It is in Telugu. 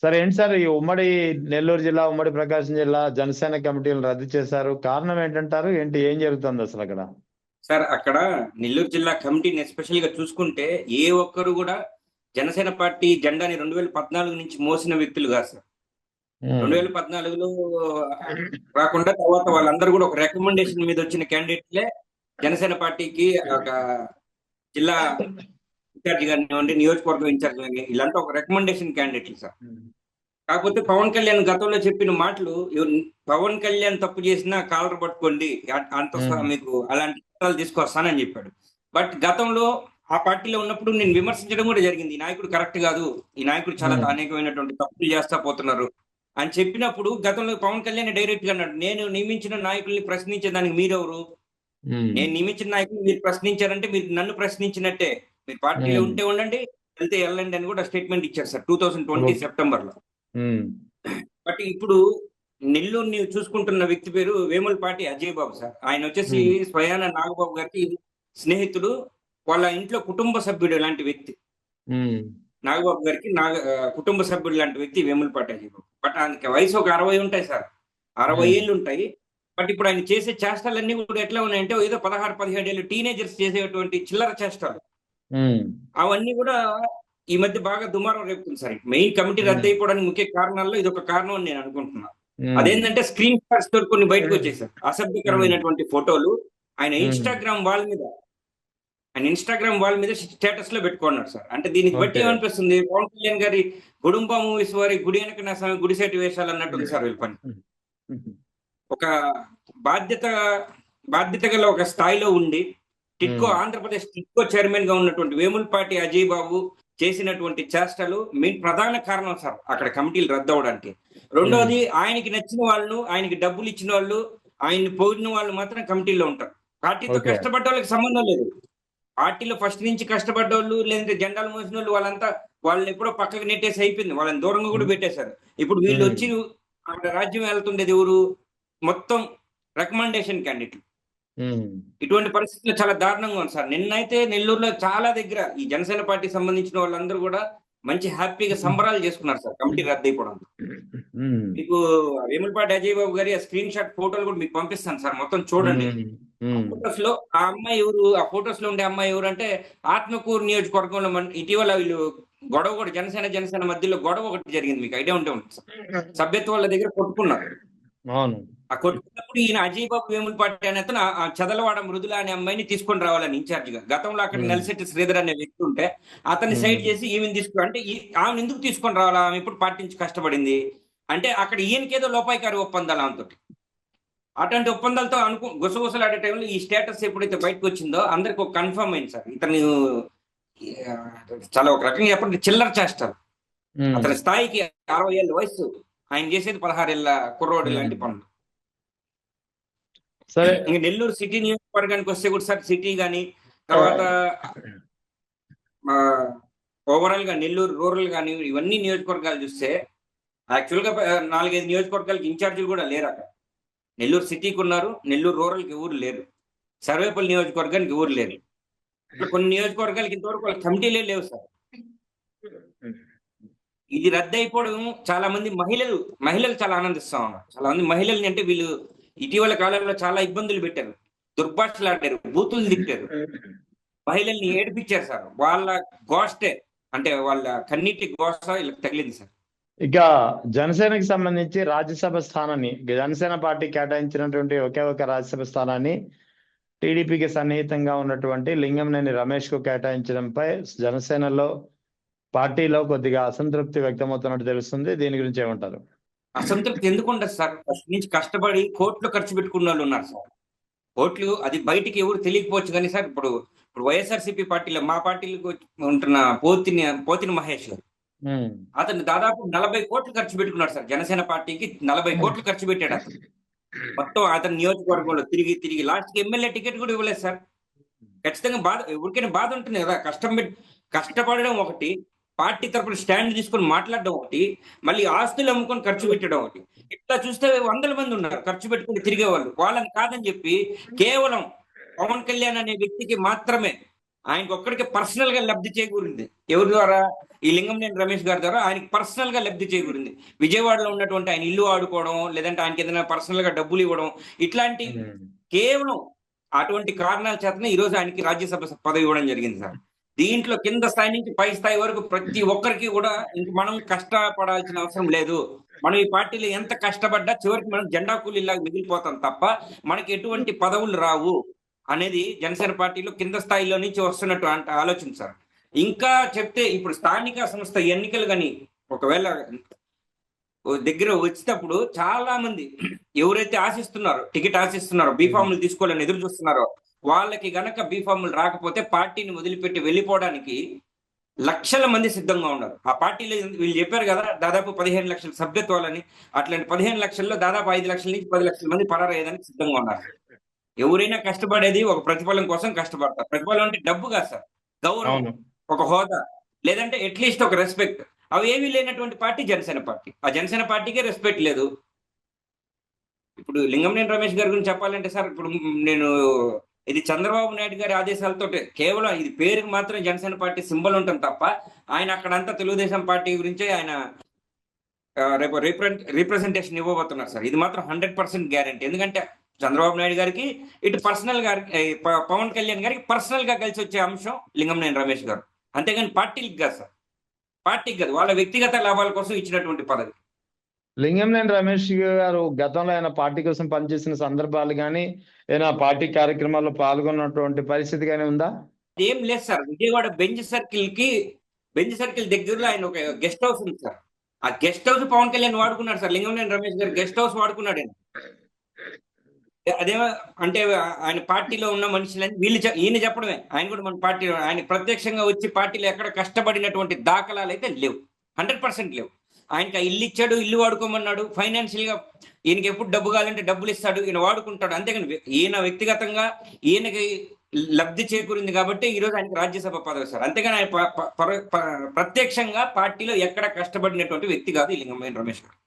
సరే ఏంటి సార్ ఈ ఉమ్మడి నెల్లూరు జిల్లా, ఉమ్మడి ప్రకాశం జిల్లా జనసేన కమిటీలను రద్దు చేశారు. కారణం ఏంటంటారు? ఏంటి ఏం జరుగుతుంది అసలు అక్కడ? సార్ అక్కడ నెల్లూరు జిల్లా కమిటీని ఎస్పెషల్ గా చూసుకుంటే ఏ ఒక్కరు కూడా జనసేన పార్టీ జెండాని 2014 నుంచి మోసిన వ్యక్తులు కాదు సార్. 2014లో రాకుండా తర్వాత వాళ్ళందరూ కూడా ఒక రికమెండేషన్ మీద వచ్చిన క్యాండిడేట్లే జనసేన పార్టీకి ఒక జిల్లా ఇన్ఛార్జ్ కానివ్వండి, నియోజకవర్గం ఇన్ఛార్జ్ కానీ వీళ్ళంతా ఒక రికమెండేషన్ క్యాండిడేట్లు సార్. కాకపోతే పవన్ కళ్యాణ్ గతంలో చెప్పిన మాటలు, పవన్ కళ్యాణ్ తప్పు చేసినా కాలర్ పట్టుకోండి, అంత మీకు అలాంటి చట్టాలు తీసుకొస్తానని చెప్పాడు. బట్ గతంలో ఆ పార్టీలో ఉన్నప్పుడు నేను విమర్శించడం కూడా జరిగింది. ఈ నాయకుడు కరెక్ట్ కాదు, ఈ నాయకుడు చాలా అనేకమైనటువంటి తప్పులు చేస్తా పోతున్నారు అని చెప్పినప్పుడు గతంలో పవన్ కళ్యాణ్ డైరెక్ట్ గా అన్నాడు, నేను నియమించిన నాయకుల్ని ప్రశ్నించేదానికి మీరెవరు? నేను నియమించిన నాయకులు మీరు ప్రశ్నించారంటే మీరు నన్ను ప్రశ్నించినట్టే. మీరు పార్టీలో ఉంటే ఉండండి, వెళ్తే వెళ్ళండి అని కూడా స్టేట్మెంట్ ఇచ్చారు సార్ 2020 సెప్టెంబర్ లో. బట్ ఇప్పుడు నెల్లూరుని చూసుకుంటున్న వ్యక్తి పేరు వేములపాటి అజయ్ బాబు సార్. ఆయన వచ్చేసి స్వయాన నాగబాబు గారికి స్నేహితుడు, వాళ్ళ ఇంట్లో కుటుంబ సభ్యుడు లాంటి వ్యక్తి. నాగబాబు గారికి కుటుంబ సభ్యుడు లాంటి వ్యక్తి వేములపాటి అజయ్ బాబు. బట్ ఆయనకి వయసు ఒక 60 ఉంటాయి సార్, 60 ఏళ్ళు ఉంటాయి. బట్ ఇప్పుడు ఆయన చేసే చేష్టలన్నీ కూడా ఎట్లా ఉన్నాయంటే ఏదో 16-17 ఏళ్ళు టీనేజర్స్ చేసేటువంటి చిల్లర చేష్టాలు, అవన్నీ కూడా ఈ మధ్య బాగా దుమారం రేపుతుంది సార్. మెయిన్ కమిటీ రద్దు అయిపోవడానికి ముఖ్య కారణాల్లో ఇది ఒక కారణం అని నేను అనుకుంటున్నా. అదేంటంటే స్క్రీన్ షాట్స్ తో కొన్ని బయటకు వచ్చేసారు, అసభ్యకరమైనటువంటి ఫోటోలు. ఆయన ఇన్స్టాగ్రామ్ వాల్ మీద స్టేటస్ లో పెట్టుకున్నాడు సార్. అంటే దీనికి బట్టి ఏమనిపిస్తుంది, పవన్ కళ్యాణ్ గారి గుడుంబ మూవీస్ వారి గుడి వెనక నా స్వామి గుడిసేటి వేషాలు అన్నట్టుంది సార్ వీళ్ళ పని. ఒక బాధ్యత గల ఒక స్థాయిలో ఉండి ఆంధ్రప్రదేశ్ టిట్కో చైర్మన్ గా ఉన్నటువంటి వేములపాటి అజయ్ బాబు చేసినటువంటి చేష్టలు మెయిన్ ప్రధాన కారణం సార్ అక్కడ కమిటీలు రద్దు అవడానికి. రెండోది, ఆయనకి నచ్చిన వాళ్ళు, ఆయనకి డబ్బులు ఇచ్చిన వాళ్ళు, ఆయన్ని పోయిన వాళ్ళు మాత్రం కమిటీలో ఉంటారు. పార్టీతో కష్టపడ్డ వాళ్ళకి సంబంధం లేదు. పార్టీలో ఫస్ట్ నుంచి కష్టపడ్డోళ్ళు, లేదంటే జెండాలు మోసిన వాళ్ళు, వాళ్ళని ఎప్పుడో పక్కకు నెట్టేసి అయిపోయింది, వాళ్ళని దూరంగా కూడా పెట్టేశారు. ఇప్పుడు వీళ్ళు వచ్చి అక్కడ రాజ్యం వెళ్తుండేది ఎవరు? మొత్తం రికమెండేషన్ క్యాండిడేట్లు. ఇటువంటి పరిస్థితులు చాలా దారుణంగా ఉంది సార్. నిన్నైతే నెల్లూరులో చాలా దగ్గర ఈ జనసేన పార్టీ సంబంధించిన వాళ్ళందరూ కూడా మంచి హ్యాపీగా సంబరాలు చేసుకున్నారు సార్ కమిటీ రద్దు అయిపోవడం. మీకు వేములపాటి అజయ్ బాబు గారి ఆ స్క్రీన్ షాట్ ఫోటోలు కూడా మీకు పంపిస్తాను సార్, మొత్తం చూడండి. ఫోటోస్ లో ఆ అమ్మాయి ఎవరు, ఆ ఫోటోస్ లో ఉండే అమ్మాయి ఎవరు అంటే ఆత్మకూరు నియోజకవర్గంలో ఇటీవల వీళ్ళు గొడవ కూడా జనసేన మధ్యలో గొడవ ఒకటి జరిగింది, మీకు ఐడియా ఉంటే ఉంటుంది సార్. సభ్యత్వ వాళ్ళ దగ్గర కొట్టుకున్నారు. ఆ కొట్టుకున్నప్పుడు ఈయన అజయ్ బాబు వేములపాటి అనే అతను చదలవాడ మృదుల అనే అమ్మాయిని తీసుకొని రావాలని ఇన్ఛార్జ్ గా, గతంలో అక్కడ నెలశెట్టి శ్రీధర్ అనే వ్యక్తి ఉంటే అతన్ని సైడ్ చేసి ఈమెను అంటే ఆమెను ఎందుకు తీసుకొని రావాలా, ఆమె ఇప్పుడు పార్టీ నుంచి కష్టపడింది అంటే అక్కడ ఈయనకేదో లోపాయికారి ఒప్పందాలు ఆమెతో. అటువంటి ఒప్పందాలతో గుసగుసలాడే టైంలో ఈ స్టేటస్ ఎప్పుడైతే బయటకు వచ్చిందో అందరికి ఒక కన్ఫర్మ్ అయింది సార్, ఇతను చాలా ఒక రకంగా చెప్పండి చిల్లర చేస్తారు. అతని స్థాయికి 60 ఏళ్ళ వయసు, ఆయన చేసేది 16 ఏళ్ళ కుర్రోడు లాంటి పనులు. ఇంక నెల్లూరు సిటీ నియోజకవర్గానికి వస్తే కూడా సార్, సిటీ కానీ తర్వాత ఓవరాల్ గా నెల్లూరు రూరల్ కానీ ఇవన్నీ నియోజకవర్గాలు చూస్తే యాక్చువల్ గా 4-5 నియోజకవర్గాలకి ఇన్ఛార్జీలు కూడా లేరు అక్కడ. నెల్లూరు సిటీకి ఉన్నారు, నెల్లూరు రూరల్కి ఎవరు లేరు, సర్వేపల్లి నియోజకవర్గానికి ఎవరు లేరు. కొన్ని నియోజకవర్గాలకి ఇంతవరకు వాళ్ళ కమిటీలే లేవు సార్. ఇది రద్దు అయిపోవడం చాలా మంది మహిళలు చాలా ఆనందిస్తా ఉన్నారు. చాలా మంది మహిళల్ని అంటే వీళ్ళు ఇటీవల కాలంలో చాలా ఇబ్బందులు పెట్టారు, దుర్భాషలాడారు, బూతులు తిట్టారు, మహిళల్ని ఏడిపించారు సార్. వాళ్ళ గోష్టే అంటే వాళ్ళ కన్నీటి గోష్ట వీళ్ళకి తగిలింది సార్. ఇక జనసేనకి సంబంధించి రాజ్యసభ స్థానాన్ని జనసేన పార్టీ కేటాయించినటువంటి ఒకే ఒక రాజ్యసభ స్థానాన్ని టీడీపీకి సన్నిహితంగా ఉన్నటువంటి లింగంనేని రమేష్ కు కేటాయించడంపై జనసేనలో పార్టీలో కొద్దిగా అసంతృప్తి వ్యక్తమవుతున్నట్టు తెలుస్తుంది. దీని గురించి ఏమంటారు? అసంతృప్తి ఎందుకు ఉండదు సార్, ఫస్ట్ నుంచి కష్టపడి కోట్లు ఖర్చు పెట్టుకున్న వాళ్ళు ఉన్నారు సార్. కోట్లు అది బయటికి ఎవరు తెలియకపోవచ్చు కానీ సార్, ఇప్పుడు వైఎస్ఆర్సీపీ పార్టీలో మా పార్టీలకు ఉంటున్న పోతిని మహేష్ గారు, అతను దాదాపు 40 కోట్లు ఖర్చు పెట్టుకున్నాడు సార్. జనసేన పార్టీకి 40 కోట్లు ఖర్చు పెట్టాడు అతను. మొత్తం అతని నియోజకవర్గంలో తిరిగి లాస్ట్ కి ఎమ్మెల్యే టికెట్ కూడా ఇవ్వలేదు సార్. ఖచ్చితంగా ఎవరికైనా బాధ ఉంటుంది కదా. కష్టపడడం ఒకటి, పార్టీ తరపున స్టాండ్ తీసుకొని మాట్లాడడం ఒకటి, మళ్ళీ ఆస్తులు అమ్ముకొని ఖర్చు పెట్టడం ఒకటి. ఇట్లా చూస్తే 100 మంది ఉన్నారు ఖర్చు పెట్టుకుని తిరిగే వాళ్ళు. వాళ్ళని కాదని చెప్పి కేవలం పవన్ కళ్యాణ్ అనే వ్యక్తికి మాత్రమే ఆయనకు ఒక్కడికి పర్సనల్ గా లబ్ధి చేకూరింది. ఎవరి ద్వారా? ఈ లింగంనేని రమేష్ గారి ద్వారా ఆయనకి పర్సనల్ గా లబ్ధి చేకూరింది. విజయవాడలో ఉన్నటువంటి ఆయన ఇల్లు ఆడుకోవడం, లేదంటే ఆయనకి ఏదైనా పర్సనల్ గా డబ్బులు ఇవ్వడం, ఇట్లాంటి కేవలం అటువంటి కారణాల చేతనే ఈ రోజు ఆయనకి రాజ్యసభ పదవి ఇవ్వడం జరిగింది సార్. దీంట్లో కింద స్థాయి నుంచి పై స్థాయి వరకు ప్రతి ఒక్కరికి కూడా ఇంక మనం కష్టపడాల్సిన అవసరం లేదు. మనం ఈ పార్టీలో ఎంత కష్టపడ్డా చివరికి మనం జెండా కూలీలాగా మిగిలిపోతాం తప్ప మనకి ఎటువంటి పదవులు రావు అనేది జనసేన పార్టీలో కింద స్థాయిలో నుంచి వస్తున్నట్టు ఆలోచన సార్. ఇంకా చెప్తే ఇప్పుడు స్థానిక సంస్థ ఎన్నికలు కానీ ఒకవేళ దగ్గర వచ్చేటప్పుడు చాలా మంది ఎవరైతే ఆశిస్తున్నారో, టికెట్ ఆశిస్తున్నారో, బీఫామ్లు తీసుకోవాలని ఎదురు చూస్తున్నారో, వాళ్ళకి గనక బీఫామ్లు రాకపోతే పార్టీని వదిలిపెట్టి వెళ్ళిపోవడానికి లక్షల మంది సిద్ధంగా ఉన్నారు. ఆ పార్టీలో వీళ్ళు చెప్పారు కదా దాదాపు 15 లక్షల సభ్యత్వాలని. అట్లాంటి 15 లక్షల్లో దాదాపు 5 లక్షల నుంచి 10 లక్షల మంది పరారయ్యేదానికి సిద్ధంగా ఉన్నారు. ఎవరైనా కష్టపడేది ఒక ప్రతిఫలం కోసం కష్టపడతారు. ప్రతిఫలం అంటే డబ్బు కాదు సార్, గౌరవం, ఒక హోదా, లేదంటే అట్లీస్ట్ ఒక రెస్పెక్ట్. అవి ఏమీ లేనటువంటి పార్టీ జనసేన పార్టీ. ఆ జనసేన పార్టీకే రెస్పెక్ట్ లేదు. ఇప్పుడు లింగంనేని రమేష్ గారి గురించి చెప్పాలంటే సార్, ఇప్పుడు నేను ఇది చంద్రబాబు నాయుడు గారి ఆదేశాలతో కేవలం ఇది పేరుకి మాత్రం జనసేన పార్టీ సింబల్ ఉంటుంది తప్ప ఆయన అక్కడంతా తెలుగుదేశం పార్టీ గురించే ఆయన రేపు రిప్రజెంటేషన్ ఇవ్వబోతున్నారు సార్. ఇది మాత్రం 100% గ్యారంటీ. ఎందుకంటే చంద్రబాబు నాయుడు గారికి ఇటు పర్సనల్ గా పవన్ కళ్యాణ్ గారికి పర్సనల్ గా కలిసి వచ్చే అంశం లింగంనేని రమేష్ గారు. అంతేగాని పార్టీకి కాదు సార్, పార్టీకి కాదు, వాళ్ళ వ్యక్తిగత లాభాల కోసం ఇచ్చినటువంటి పదవి. లింగంనేని రమేష్ గారు గతంలో ఆయన పార్టీ కోసం పనిచేసిన సందర్భాలు కానీ ఏదైనా పార్టీ కార్యక్రమాల్లో పాల్గొన్నటువంటి పరిస్థితి కానీ ఉందా? ఏం లేదు సార్. విజయవాడ బెంజ్ సర్కిల్ దగ్గరలో ఆయన ఒక గెస్ట్ హౌస్ ఉంది సార్. ఆ గెస్ట్ హౌస్ పవన్ కళ్యాణ్ వాడుకున్నాడు సార్. లింగంనేని రమేష్ గారు గెస్ట్ హౌస్ వాడుకున్నాడు ఆయన. అదేమో అంటే ఆయన పార్టీలో ఉన్న మనుషులని ఈయన చెప్పడమే. ఆయన కూడా మన పార్టీ, ఆయన ప్రత్యక్షంగా వచ్చి పార్టీలో ఎక్కడ కష్టపడినటువంటి దాఖలాలు అయితే లేవు, 100% లేవు. ఆయనకి ఇల్లు ఇచ్చాడు, ఇల్లు వాడుకోమన్నాడు. ఫైనాన్షియల్ గా ఈయనకి ఎప్పుడు డబ్బు కావాలంటే డబ్బులు ఇస్తాడు, ఈయన వాడుకుంటాడు. అంతేగాని ఈయన వ్యక్తిగతంగా ఈయనకి లబ్ధి చేకూరింది కాబట్టి ఈ రోజు ఆయనకి రాజ్యసభ పదవి సార్. అంతేగాని ఆయన ప్రత్యక్షంగా పార్టీలో ఎక్కడ కష్టపడినటువంటి వ్యక్తి కాదు ఈ లింగంనేని రమేష్ గారు.